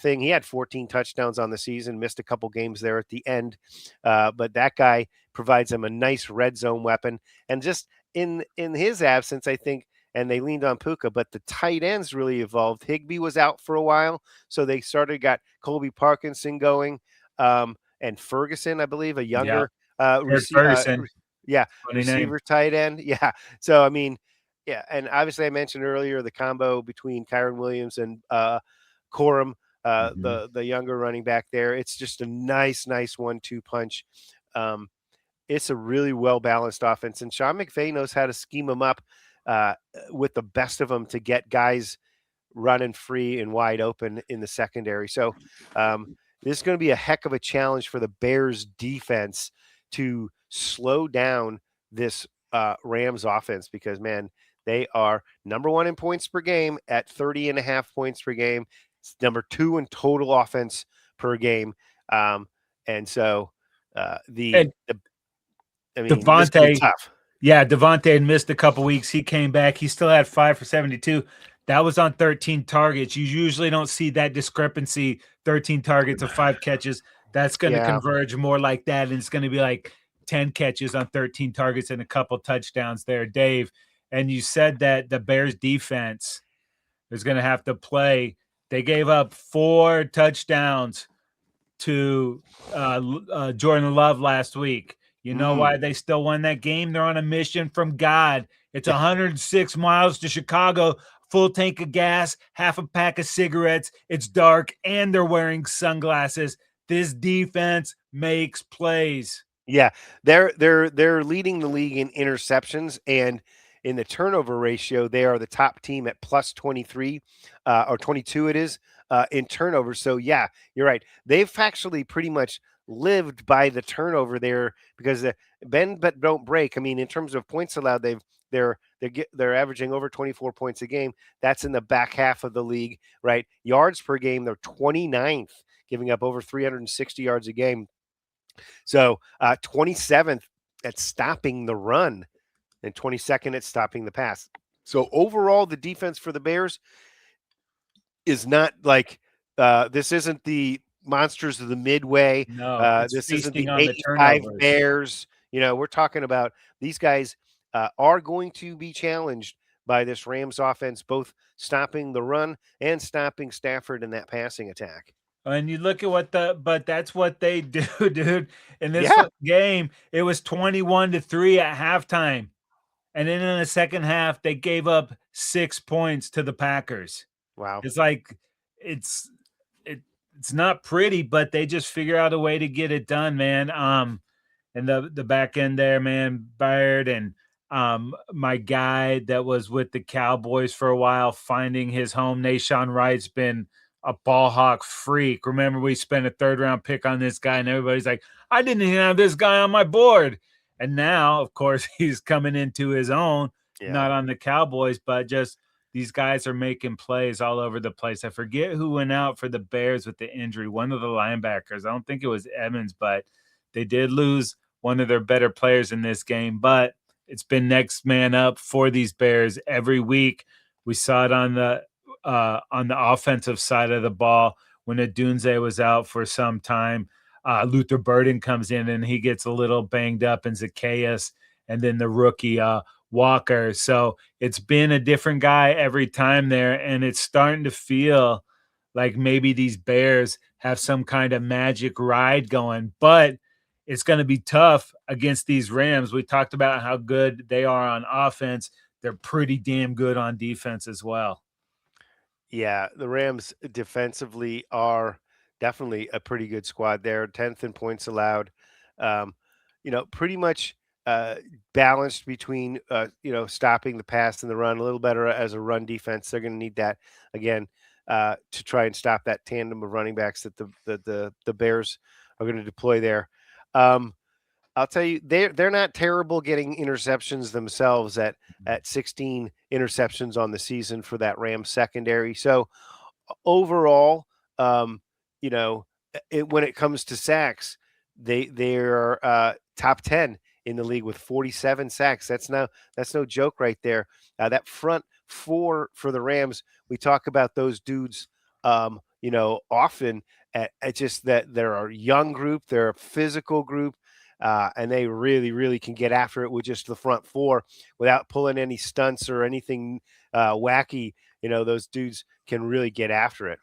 thing. He had 14 touchdowns on the season, missed a couple games there at the end, but that guy provides him a nice red zone weapon. And just in his absence, I think, and they leaned on Puka, but the tight ends really evolved. Higbee was out for a while, so they got Colby Parkinson going, and Ferguson, I believe, a Yeah. younger Eric Ferguson, yeah, funny name. receiver tight end. Yeah. So I mean, yeah, and obviously I mentioned earlier the combo between Kyron Williams and Corum, Mhm. the younger running back there. It's just a nice 1-2 punch. Um, it's a really well balanced offense, and Sean McVay knows how to scheme them up with the best of them to get guys running free and wide open in the secondary. So this is going to be a heck of a challenge for the Bears defense to slow down this Rams offense because, man, they are number 1 in points per game at 30.5 points per game. It's number 2 in total offense per game. And so And I mean, this could be Devontae, tough. yeah, Devontae had missed a couple weeks. He came back. He still had 5 for 72. That was on 13 targets. You usually don't see that discrepancy, 13 targets of 5 catches. That's going to Yeah. converge more like that, and it's going to be like 10 catches on 13 targets and a couple touchdowns there, Dave. And you said that the Bears defense is going to have to play. They gave up 4 touchdowns to Jordan Love last week. You know why they still won that game? They're on a mission from God. It's 106 miles to Chicago full tank of gas, half a pack of cigarettes. It's dark, and they're wearing sunglasses. This defense makes plays. Yeah, they're leading the league in interceptions, and in the turnover ratio, they are the top team at plus 23 or 22. It is in turnovers. So yeah, you're right. They've actually pretty much lived by the turnover there because the bend but don't break. I mean, in terms of points allowed, they're averaging over 24 points a game. That's in the back half of the league, right? Yards per game, they're 29th, giving up over 360 yards a game. So 27th at stopping the run and 22nd at stopping the pass. So overall, the defense for the Bears is not like this isn't the monsters of the Midway. No, it's This isn't feasting the on the 85 turnovers. Bears. We're talking about these guys are going to be challenged by this Rams offense, both stopping the run and stopping Stafford in that passing attack. And you look at but that's what they do, dude. In this Yeah. game, it was 21-3 at halftime. And then in the second half, they gave up 6 points to the Packers. Wow. It's like it's it, it's not pretty, but they just figure out a way to get it done, man. And the back end there, man, Baird and my guy that was with the Cowboys for a while, finding his home. Nashawn Wright's been a ball hawk freak. Remember, we spent a 3rd-round pick on this guy, and everybody's like, I didn't even have this guy on my board. And now, of course, he's coming into his own, not on the Cowboys, but just these guys are making plays all over the place. I forget who went out for the Bears with the injury, one of the linebackers. I don't think it was Evans, but they did lose one of their better players in this game. But it's been next man up for these Bears every week. We saw it on the offensive side of the ball when Adunze was out for some time. Luther Burden comes in and he gets a little banged up, and Zacchaeus, and then the rookie Walker. So it's been a different guy every time there, and it's starting to feel like maybe these Bears have some kind of magic ride going, but it's going to be tough against these Rams. We talked about how good they are on offense. They're pretty damn good on defense as well. Yeah, the Rams defensively are definitely a pretty good squad there. 10th in points allowed. Um, pretty much balanced between stopping the pass and the run. A little better as a run defense. They're going to need that again to try and stop that tandem of running backs that the Bears are going to deploy there. I'll tell you, they're not terrible getting interceptions themselves at 16 interceptions on the season for that Rams secondary. So overall, you know, when it comes to sacks, they're top 10 in the league with 47 sacks. That's no joke right there. That front four for the Rams, we talk about those dudes, often at just that they're a young group, they're a physical group. And they really, really can get after it with just the front four without pulling any stunts or anything wacky. Those dudes can really get after it.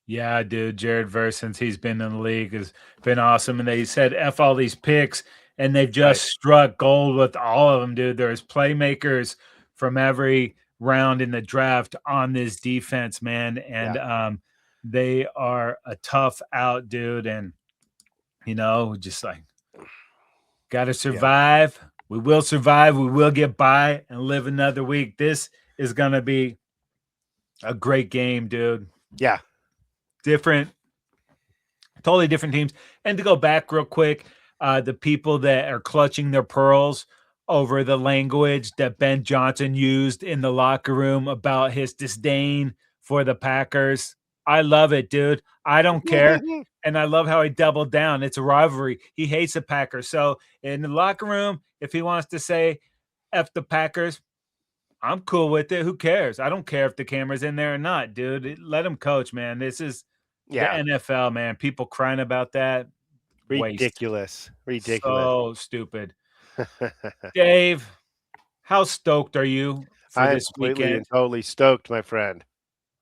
Yeah, dude, Jared Verse, since he's been in the league, has been awesome. And they said F all these picks, and they've just struck gold with all of them, dude. There's playmakers from every round in the draft on this defense, man. And they are a tough out, dude. And, just like, got to survive. Yeah. We will survive. We will get by and live another week. This is going to be a great game, dude. Yeah. Totally different teams. And to go back real quick, the people that are clutching their pearls over the language that Ben Johnson used in the locker room about his disdain for the Packers. I love it, dude. I don't care. And I love how he doubled down. It's a rivalry. He hates the Packers. So in the locker room, if he wants to say F the Packers, I'm cool with it. Who cares? I don't care if the camera's in there or not, dude. Let him coach, man. This is the NFL, man. People crying about that. Ridiculous. Waste. Ridiculous. So stupid. Dave, how stoked are you for this weekend? I'm completely and totally stoked, my friend.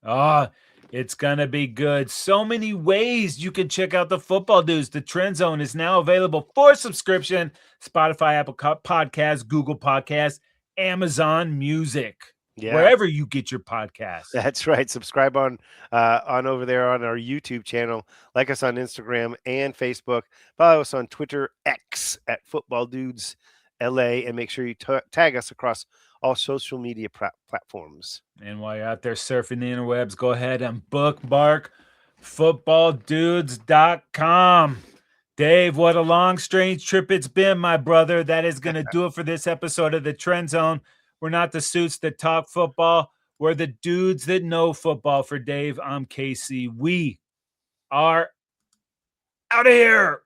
Oh, it's going to be good. So many ways you can check out the football news. The TrendZone is now available for subscription. Spotify, Apple Podcasts, Google Podcasts, Amazon Music. Yeah. wherever you get your podcasts. That's right. Subscribe on over there on our YouTube channel. Like us on Instagram and Facebook. Follow us on Twitter X at Football Dudes LA, and make sure you tag us across all social media platforms. And while you're out there surfing the interwebs, go ahead and bookmark footballdudes.com. Dave, what a long, strange trip it's been, my brother. That is going to do it for this episode of the Trend Zone. We're not the suits that talk football. We're the dudes that know football. For Dave, I'm Casey. We are out of here.